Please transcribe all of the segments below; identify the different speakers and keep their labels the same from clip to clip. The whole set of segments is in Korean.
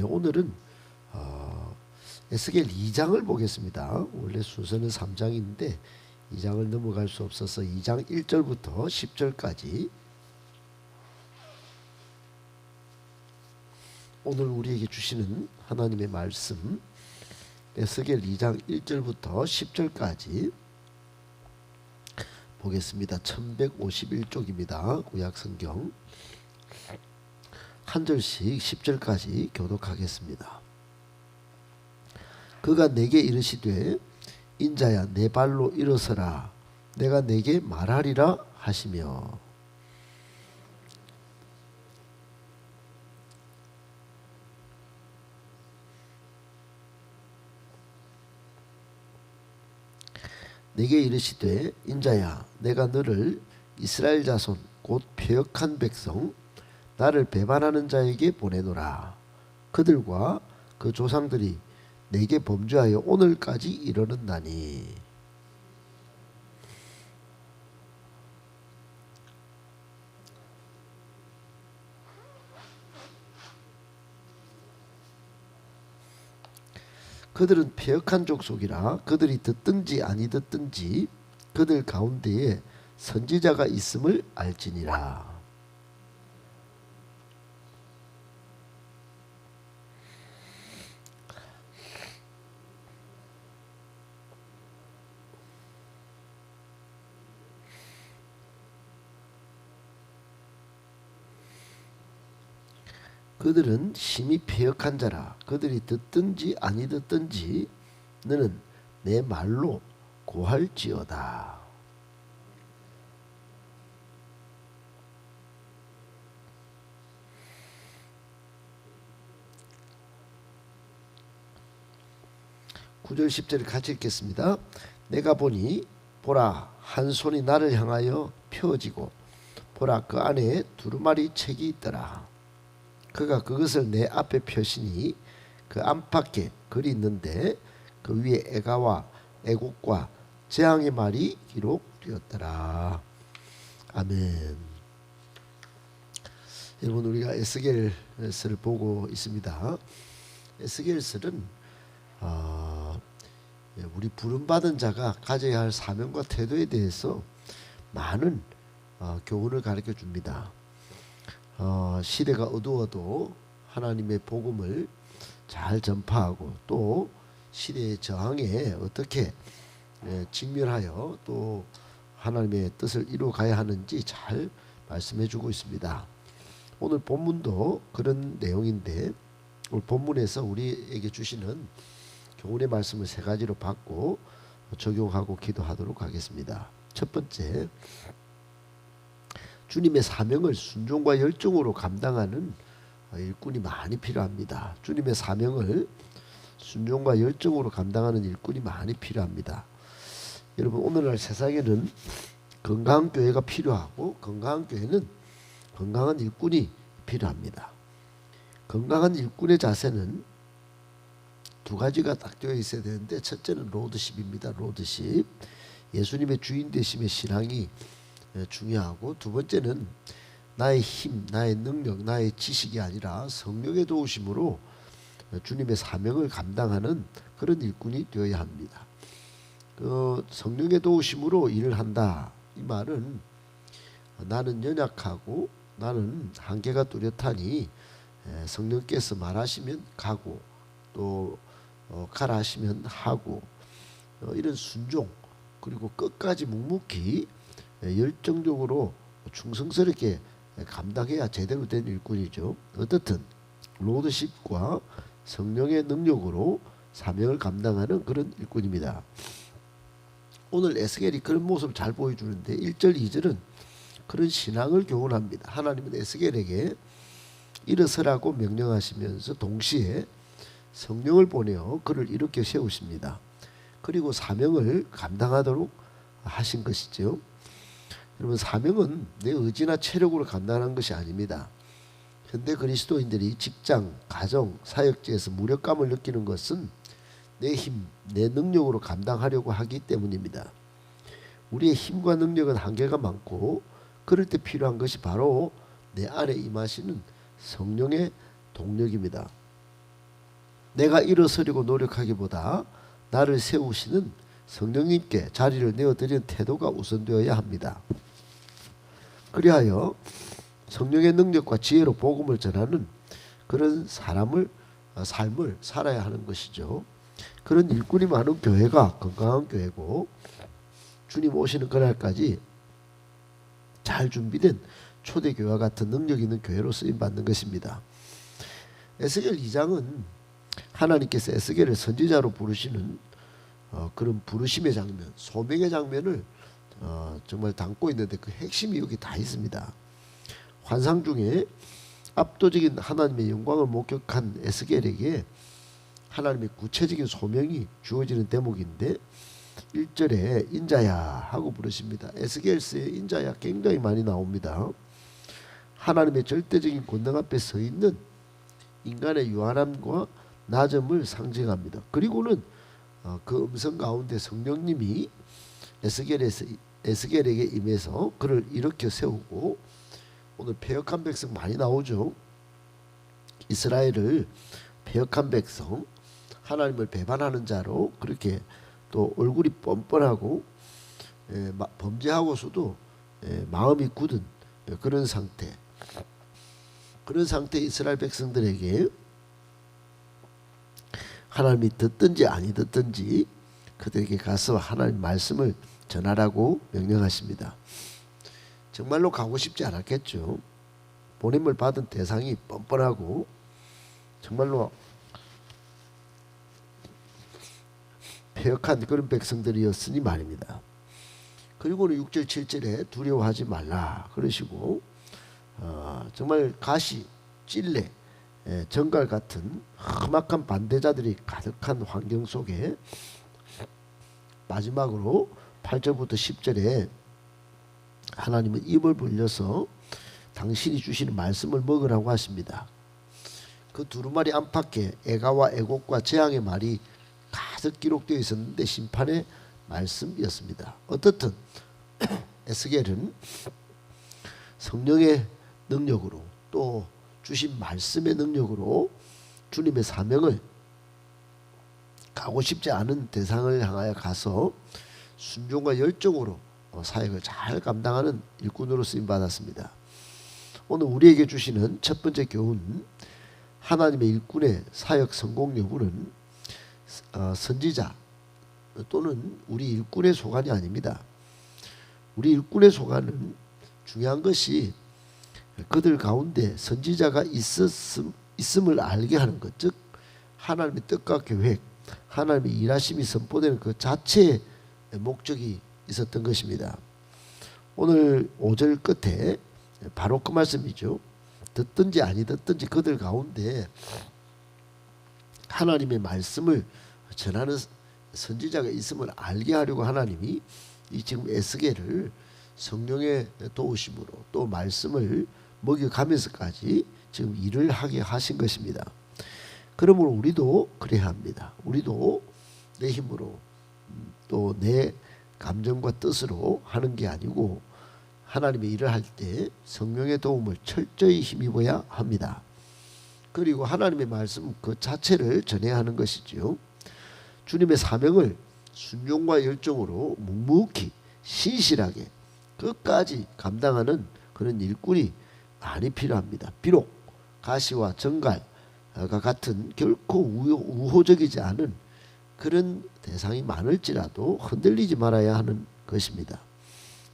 Speaker 1: 오늘은 에스겔 2장을 보겠습니다. 원래 순서는 3장인데 2장을 넘어갈 수 없어서 2장 1절부터 10절까지 오늘 우리에게 주시는 하나님의 말씀, 에스겔 2장 1절부터 10절까지 보겠습니다. 1151쪽입니다. 구약성경 한 절씩 10절까지 교독하겠습니다. 그가 내게 이르시되 인자야 내 발로 일어서라 내가 내게 말하리라 하시며 내게 이르시되 인자야 내가 너를 이스라엘 자손 곧 패역한 백성 나를 배반하는 자에게 보내노라. 그들과 그 조상들이 내게 범죄하여 오늘까지 이르렀나니 그들은 패역한 족속이라 그들이 듣든지 아니 듣든지 그들 가운데에 선지자가 있음을 알지니라. 그들은 심히 패역한 자라 그들이 듣든지 아니 듣든지 너는 내 말로 고할지어다. (9절 10절을) 같이 읽겠습니다. 내가 보니 보라 한 손이 나를 향하여 펴어지고 보라 그 안에 두루마리 책이 있더라. 그가 그것을 내 앞에 펴시니 그 안팎에 글이 있는데 그 위에 애가와 애곡과 재앙의 말이 기록되었더라. 아멘. 여러분 우리가 에스겔서를 보고 있습니다. 에스겔서는 우리 부름받은 자가 가져야 할 사명과 태도에 대해서 많은 교훈을 가르쳐 줍니다. 시대가 어두워도 하나님의 복음을 잘 전파하고 또 시대의 저항에 어떻게 직면하여 또 하나님의 뜻을 이루어가야 하는지 잘 말씀해 주고 있습니다. 오늘 본문도 그런 내용인데 오늘 본문에서 우리에게 주시는 교훈의 말씀을 세 가지로 받고 적용하고 기도하도록 하겠습니다. 첫 번째, 주님의 사명을 순종과 열정으로 감당하는 일꾼이 많이 필요합니다. 주님의 사명을 순종과 열정으로 감당하는 일꾼이 많이 필요합니다. 여러분 오늘날 세상에는 건강한 교회가 필요하고 건강한 교회는 건강한 일꾼이 필요합니다. 건강한 일꾼의 자세는 두 가지가 딱 되어 있어야 되는데 첫째는 로드십입니다. 로드십. 예수님의 주인 되심의 신앙이 중요하고 두 번째는 나의 힘, 나의 능력, 나의 지식이 아니라 성령의 도우심으로 주님의 사명을 감당하는 그런 일꾼이 되어야 합니다. 그 성령의 도우심으로 일을 한다. 이 말은 나는 연약하고 나는 한계가 뚜렷하니 성령께서 말하시면 가고 또 가라 하시면 하고 이런 순종 그리고 끝까지 묵묵히 열정적으로 충성스럽게 감당해야 제대로 된 일꾼이죠. 어떻든 로드십과 성령의 능력으로 사명을 감당하는 그런 일꾼입니다. 오늘 에스겔이 그런 모습을 잘 보여주는데 1절 2절은 그런 신앙을 교훈합니다. 하나님은 에스겔에게 일어서라고 명령하시면서 동시에 성령을 보내어 그를 일으켜 세우십니다. 그리고 사명을 감당하도록 하신 것이죠. 여러분 사명은 내 의지나 체력으로 감당하는 것이 아닙니다. 현대 그리스도인들이 직장, 가정, 사역지에서 무력감을 느끼는 것은 내 힘, 내 능력으로 감당하려고 하기 때문입니다. 우리의 힘과 능력은 한계가 많고 그럴 때 필요한 것이 바로 내 안에 임하시는 성령의 동력입니다. 내가 일어서려고 노력하기보다 나를 세우시는 성령님께 자리를 내어드리는 태도가 우선되어야 합니다. 그리하여 성령의 능력과 지혜로 복음을 전하는 그런 삶을 살아야 하는 것이죠. 그런 일꾼이 많은 교회가 건강한 교회고 주님 오시는 그날까지 잘 준비된 초대교회와 같은 능력 있는 교회로 쓰임받는 것입니다. 에스겔 2장은 하나님께서 에스겔을 선지자로 부르시는 그런 부르심의 장면, 소명의 장면을 정말 담고 있는데 그 핵심이 여기 다 있습니다. 환상 중에 압도적인 하나님의 영광을 목격한 에스겔에게 하나님의 구체적인 소명이 주어지는 대목인데 1절에 인자야 하고 부르십니다. 에스겔서에 인자야 굉장히 많이 나옵니다. 하나님의 절대적인 권능 앞에 서 있는 인간의 유한함과 낮음을 상징합니다. 그리고는 그 음성 가운데 성령님이 에스겔에게 임해서 그를 일으켜 세우고, 오늘 패역한 백성 많이 나오죠. 이스라엘을 패역한 백성, 하나님을 배반하는 자로 그렇게 또 얼굴이 뻔뻔하고 범죄하고서도 마음이 굳은 그런 상태, 그런 상태 이스라엘 백성들에게 하나님이 듣든지 아니 듣든지 그들에게 가서 하나님 말씀을 전하라고 명령하십니다. 정말로 가고 싶지 않았겠죠. 보냄을 받은 대상이 뻔뻔하고 정말로 패역한 그런 백성들이었으니 말입니다. 그리고는 6절 7절에 두려워하지 말라 그러시고 정말 가시, 찔레, 정갈 같은 험악한 반대자들이 가득한 환경 속에 마지막으로 8절부터 10절에 하나님은 입을 벌려서 당신이 주시는 말씀을 먹으라고 하십니다. 그 두루마리 안팎에 애가와 애곡과 재앙의 말이 가득 기록되어 있었는데 심판의 말씀이었습니다. 어떻든 에스겔은 성령의 능력으로 또 주신 말씀의 능력으로 주님의 사명을, 가고 싶지 않은 대상을 향하여 가서 순종과 열정으로 사역을 잘 감당하는 일꾼으로 쓰임받았습니다. 오늘 우리에게 주시는 첫 번째 교훈, 하나님의 일꾼의 사역 성공 여부는 선지자 또는 우리 일꾼의 소관이 아닙니다. 우리 일꾼의 소관은 중요한 것이 그들 가운데 선지자가 있음을 알게 하는 것, 즉 하나님의 뜻과 계획, 하나님의 일하심이 선포되는 그 자체의 목적이 있었던 것입니다. 오늘 5절 끝에 바로 그 말씀이죠. 듣든지 아니 듣든지 그들 가운데 하나님의 말씀을 전하는 선지자가 있음을 알게 하려고 하나님이 이 지금 에스겔을 성령의 도우심으로 또 말씀을 먹여가면서까지 지금 일을 하게 하신 것입니다. 그러므로 우리도 그래야 합니다. 우리도 내 힘으로 또 내 감정과 뜻으로 하는 게 아니고 하나님의 일을 할 때 성령의 도움을 철저히 힘입어야 합니다. 그리고 하나님의 말씀 그 자체를 전해야 하는 것이지요. 주님의 사명을 순종과 열정으로 묵묵히 신실하게 끝까지 감당하는 그런 일꾼이 많이 필요합니다. 비록 가시와 정갈과 같은 결코 우호적이지 않은 그런 대상이 많을지라도 흔들리지 말아야 하는 것입니다.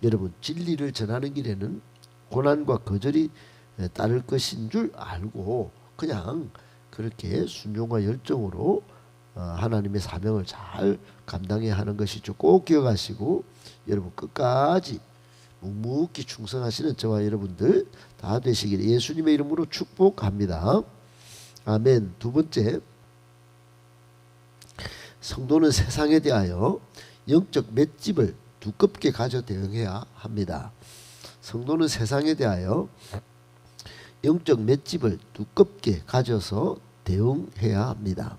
Speaker 1: 여러분, 진리를 전하는 길에는 고난과 거절이 따를 것인 줄 알고 그냥 그렇게 순종과 열정으로 하나님의 사명을 잘 감당해야 하는 것이죠. 꼭 기억하시고 여러분 끝까지 묵묵히 충성하시는 저와 여러분들 다 되시길 예수님의 이름으로 축복합니다. 아멘. 두 번째, 성도는 세상에 대하여 영적 맷집을 두껍게 가져 대응해야 합니다. 성도는 세상에 대하여 영적 맷집을 두껍게 가져서 대응해야 합니다.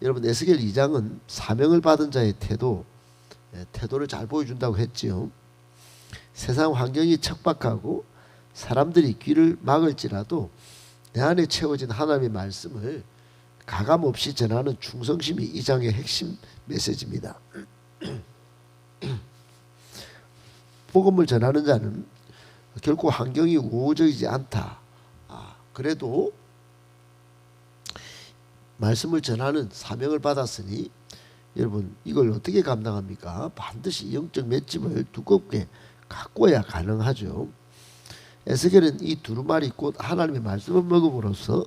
Speaker 1: 여러분, 에스겔 2장은 사명을 받은 자의 태도를 잘 보여준다고 했지요. 세상 환경이 척박하고 사람들이 귀를 막을지라도 내 안에 채워진 하나님의 말씀을 가감 없이 전하는 충성심이 이 장의 핵심 메시지입니다. 복음을 전하는 자는 결코 환경이 우호적이지 않다. 그래도 말씀을 전하는 사명을 받았으니 여러분 이걸 어떻게 감당합니까? 반드시 영적 맷집을 두껍게 갖고야 가능하죠. 에스겔은 이 두루마리 곧 하나님의 말씀을 먹음으로써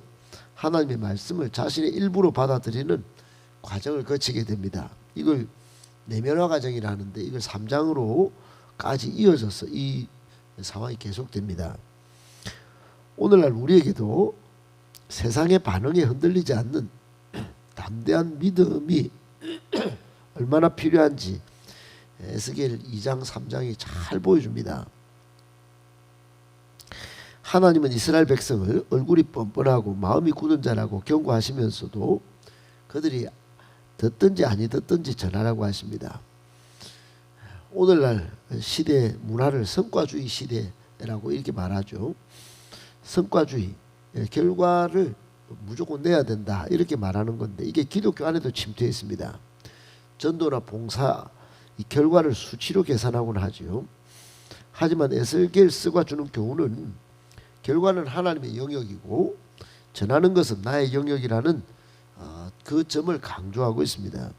Speaker 1: 하나님의 말씀을 자신의 일부로 받아들이는 과정을 거치게 됩니다. 이걸 내면화 과정이라 하는데 이걸 3장으로까지 이어져서 이 상황이 계속됩니다. 오늘날 우리에게도 세상의 반응에 흔들리지 않는 담대한 믿음이 얼마나 필요한지 에스겔 2장 3장이 잘 보여줍니다. 하나님은 이스라엘 백성을 얼굴이 뻔뻔하고 마음이 굳은 자라고 경고하시면서도 그들이 듣든지 아니 듣든지 전하라고 하십니다. 오늘날 시대 문화를 성과주의 시대라고 이렇게 말하죠. 성과주의, 결과를 무조건 내야 된다 이렇게 말하는 건데 이게 기독교 안에도 침투해 있습니다. 전도나 봉사 이 결과를 수치로 계산하곤 하죠. 하지만 에스겔서가 주는 교훈은 결과는 하나님의 영역이고 전하는 것은 나의 영역이라는 그 점을 강조하고 있습니다.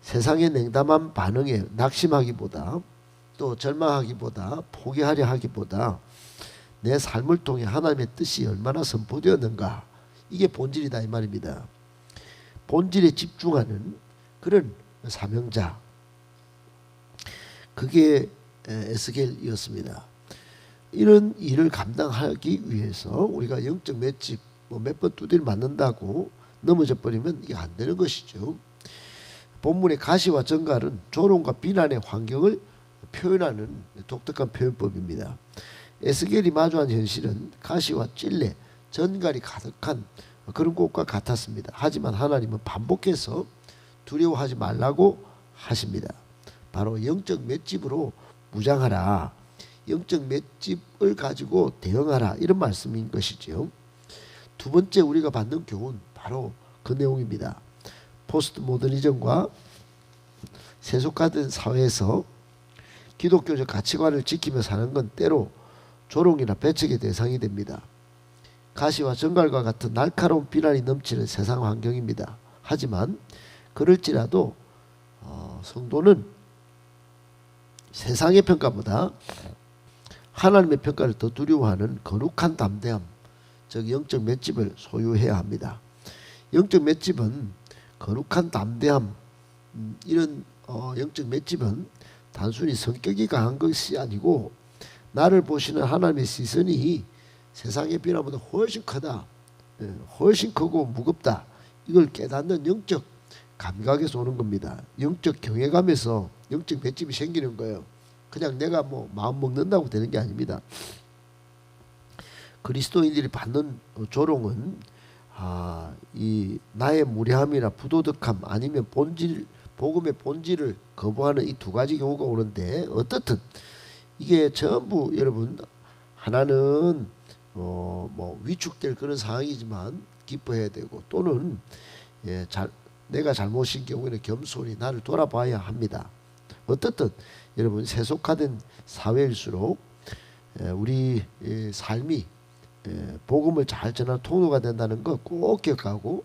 Speaker 1: 세상의 냉담한 반응에 낙심하기보다 또 절망하기보다 포기하려 하기보다 내 삶을 통해 하나님의 뜻이 얼마나 선포되었는가 이게 본질이다 이 말입니다. 본질에 집중하는 그런 사명자 그게 에스겔이었습니다. 이런 일을 감당하기 위해서 우리가 영적 맷집 몇 번 두드려 맞는다고 넘어져 버리면 이게 안 되는 것이죠. 본문의 가시와 정갈은 조롱과 비난의 환경을 표현하는 독특한 표현법입니다. 에스겔이 마주한 현실은 가시와 찔레, 전갈이 가득한 그런 곳과 같았습니다. 하지만 하나님은 반복해서 두려워하지 말라고 하십니다. 바로 영적 맷집으로 무장하라. 영적 맷집을 가지고 대응하라 이런 말씀인 것이죠. 두 번째 우리가 받는 교훈 바로 그 내용입니다. 포스트 모더니즘과 세속화된 사회에서 기독교적 가치관을 지키며 사는 건 때로 조롱이나 배척의 대상이 됩니다. 가시와 정갈과 같은 날카로운 비난이 넘치는 세상 환경입니다. 하지만 그럴지라도 성도는 세상의 평가보다 하나님의 평가를 더 두려워하는 거룩한 담대함, 즉 영적 맷집을 소유해야 합니다. 영적 맷집은 거룩한 담대함, 이런 영적 맷집은 단순히 성격이 강한 것이 아니고 나를 보시는 하나님의 시선이 세상의 비난보다 훨씬 크다, 훨씬 크고 무겁다. 이걸 깨닫는 영적 감각에서 오는 겁니다. 영적 경외감에서 영적 맷집이 생기는 거예요. 그냥 내가 마음 먹는다고 되는 게 아닙니다. 그리스도인들이 받는 조롱은 이 나의 무례함이나 부도덕함 아니면 복음의 본질을 거부하는 이 두 가지 경우가 오는데 어떻든 이게 전부 여러분 하나는 위축될 그런 상황이지만 기뻐해야 되고 또는 내가 잘못인 경우에는 겸손히 나를 돌아봐야 합니다. 어떻든 여러분 세속화된 사회일수록 우리 삶이 복음을 잘 전하는 통로가 된다는 거 꼭 기억하고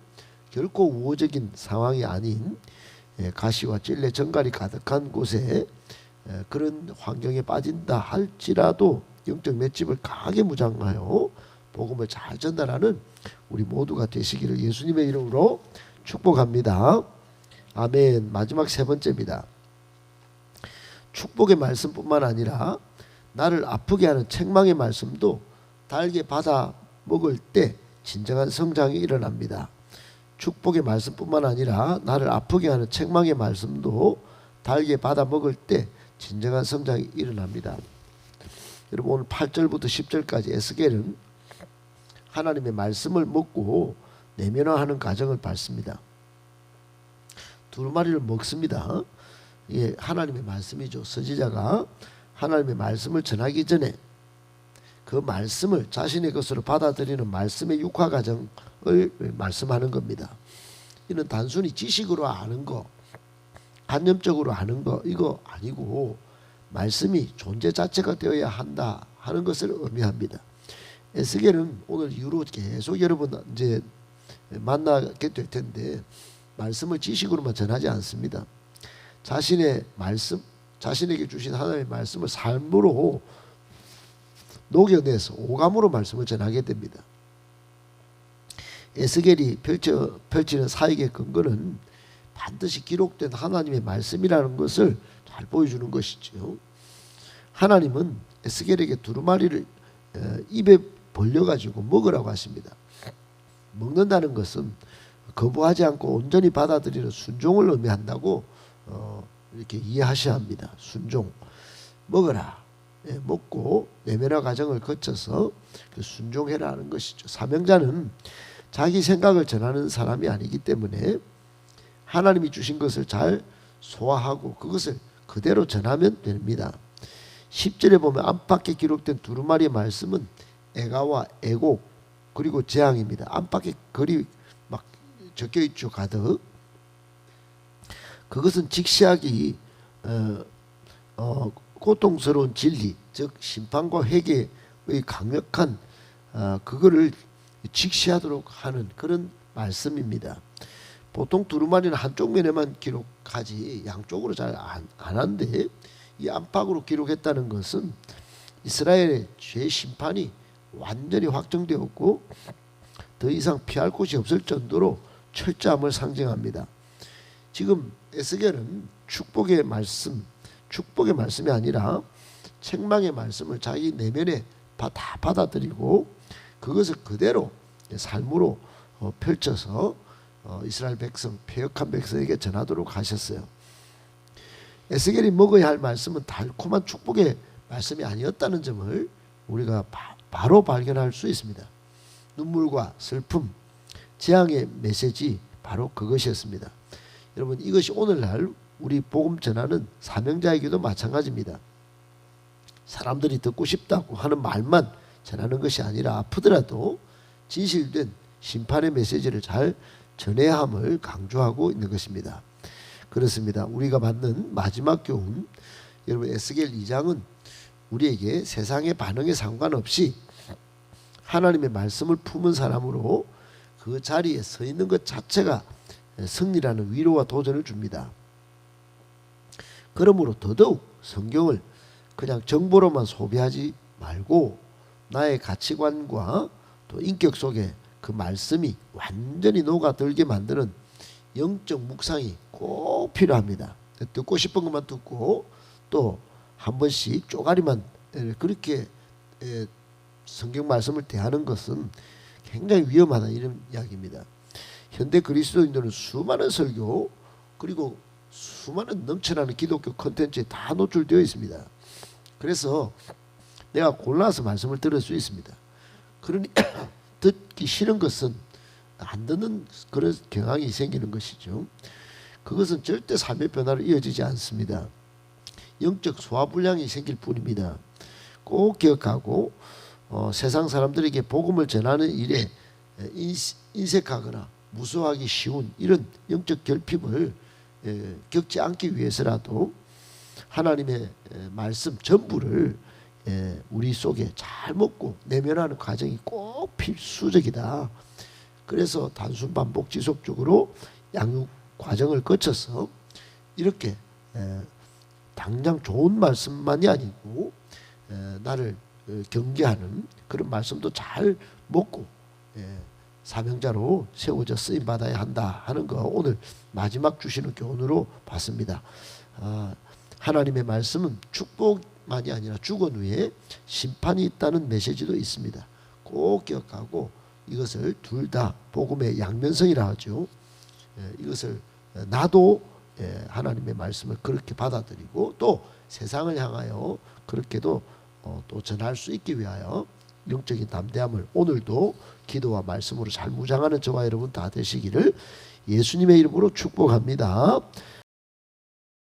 Speaker 1: 결코 우호적인 상황이 아닌 가시와 찔레 정갈이 가득한 곳에 그런 환경에 빠진다 할지라도 영적 맷집을 강하게 무장하여 복음을 잘 전달하는 우리 모두가 되시기를 예수님의 이름으로 축복합니다. 아멘. 마지막 세 번째입니다. 축복의 말씀뿐만 아니라 나를 아프게 하는 책망의 말씀도 달게 받아 먹을 때 진정한 성장이 일어납니다. 축복의 말씀뿐만 아니라 나를 아프게 하는 책망의 말씀도 달게 받아 먹을 때 진정한 성장이 일어납니다. 여러분 오늘 8절부터 10절까지 에스겔은 하나님의 말씀을 먹고 내면화하는 과정을 밟습니다. 두루마리를 먹습니다. 이게 하나님의 말씀이죠. 선지자가 하나님의 말씀을 전하기 전에 그 말씀을 자신의 것으로 받아들이는 말씀의 육화 과정을 말씀하는 겁니다. 이는 단순히 지식으로 아는 거, 관념적으로 아는 거 이거 아니고 말씀이 존재 자체가 되어야 한다 하는 것을 의미합니다. 에스겔은 오늘 이후로 계속 여러분 이제 만나게 될 텐데 말씀을 지식으로만 전하지 않습니다. 자신의 말씀, 자신에게 주신 하나님의 말씀을 삶으로 녹여내서 오감으로 말씀을 전하게 됩니다. 에스겔이 펼치는 사역의 근거는 반드시 기록된 하나님의 말씀이라는 것을 잘 보여주는 것이죠. 하나님은 에스겔에게 두루마리를 입에 벌려가지고 먹으라고 하십니다. 먹는다는 것은 거부하지 않고 온전히 받아들이는 순종을 의미한다고 이렇게 이해하셔야 합니다. 순종. 먹어라. 먹고 내면화 과정을 거쳐서 순종해라 하는 것이죠. 사명자는 자기 생각을 전하는 사람이 아니기 때문에 하나님이 주신 것을 잘 소화하고 그것을 그대로 전하면 됩니다. 10절에 보면 안팎에 기록된 두루마리의 말씀은 애가와 애곡 그리고 재앙입니다. 안팎에 글이 막 적혀있죠. 가득. 그것은 직시하기 고통스러운 진리 즉 심판과 회개의 강력한 그거를 직시하도록 하는 그런 말씀입니다. 보통 두루마리는 한쪽 면에만 기록하지 양쪽으로 잘 안 하는데 이 안팎으로 기록했다는 것은 이스라엘의 죄 심판이 완전히 확정되었고 더 이상 피할 곳이 없을 정도로 철저함을 상징합니다. 지금 에스겔은 축복의 말씀이 아니라 책망의 말씀을 자기 내면에 다 받아들이고 그것을 그대로 삶으로 펼쳐서 이스라엘 백성, 패역한 백성에게 전하도록 하셨어요. 에스겔이 먹어야 할 말씀은 달콤한 축복의 말씀이 아니었다는 점을 우리가 바로 발견할 수 있습니다. 눈물과 슬픔, 재앙의 메시지 바로 그것이었습니다. 여러분 이것이 오늘날 우리 복음 전하는 사명자에게도 마찬가지입니다. 사람들이 듣고 싶다고 하는 말만 전하는 것이 아니라 아프더라도 진실된 심판의 메시지를 잘 전해야 함을 강조하고 있는 것입니다. 그렇습니다. 우리가 받는 마지막 교훈 여러분 에스겔 2장은 우리에게 세상의 반응에 상관없이 하나님의 말씀을 품은 사람으로 그 자리에 서 있는 것 자체가 승리라는 위로와 도전을 줍니다. 그러므로 더더욱 성경을 그냥 정보로만 소비하지 말고 나의 가치관과 또 인격 속에 그 말씀이 완전히 녹아들게 만드는 영적 묵상이 꼭 필요합니다. 듣고 싶은 것만 듣고 또 한 번씩 쪼가리만 그렇게 성경 말씀을 대하는 것은 굉장히 위험하다 이런 이야기입니다. 현대 그리스도인들은 수많은 설교 그리고 수많은 넘쳐나는 기독교 콘텐츠에 다 노출되어 있습니다. 그래서 내가 골라서 말씀을 들을 수 있습니다. 그러니 듣기 싫은 것은 안 듣는 그런 경향이 생기는 것이죠. 그것은 절대 삶의 변화로 이어지지 않습니다. 영적 소화불량이 생길 뿐입니다. 꼭 기억하고 세상 사람들에게 복음을 전하는 일에 인색하거나 무서워하기 쉬운 이런 영적 결핍을 겪지 않기 위해서라도 하나님의 말씀 전부를 우리 속에 잘 먹고 내면하는 과정이 꼭 필수적이다. 그래서 단순 반복 지속적으로 양육 과정을 거쳐서 이렇게 당장 좋은 말씀만이 아니고 나를 경계하는 그런 말씀도 잘 먹고 사명자로 세워져 쓰임 받아야 한다 하는 거 오늘 마지막 주시는 교훈으로 봤습니다. 하나님의 말씀은 축복만이 아니라 죽은 후에 심판이 있다는 메시지도 있습니다. 꼭 기억하고 이것을 둘 다 복음의 양면성이라 하죠. 이것을 나도 하나님의 말씀을 그렇게 받아들이고 또 세상을 향하여 그렇게도 또 전할 수 있기 위하여 영적인 담대함을 오늘도 기도와 말씀으로 잘 무장하는 저와 여러분 다 되시기를 예수님의 이름으로 축복합니다.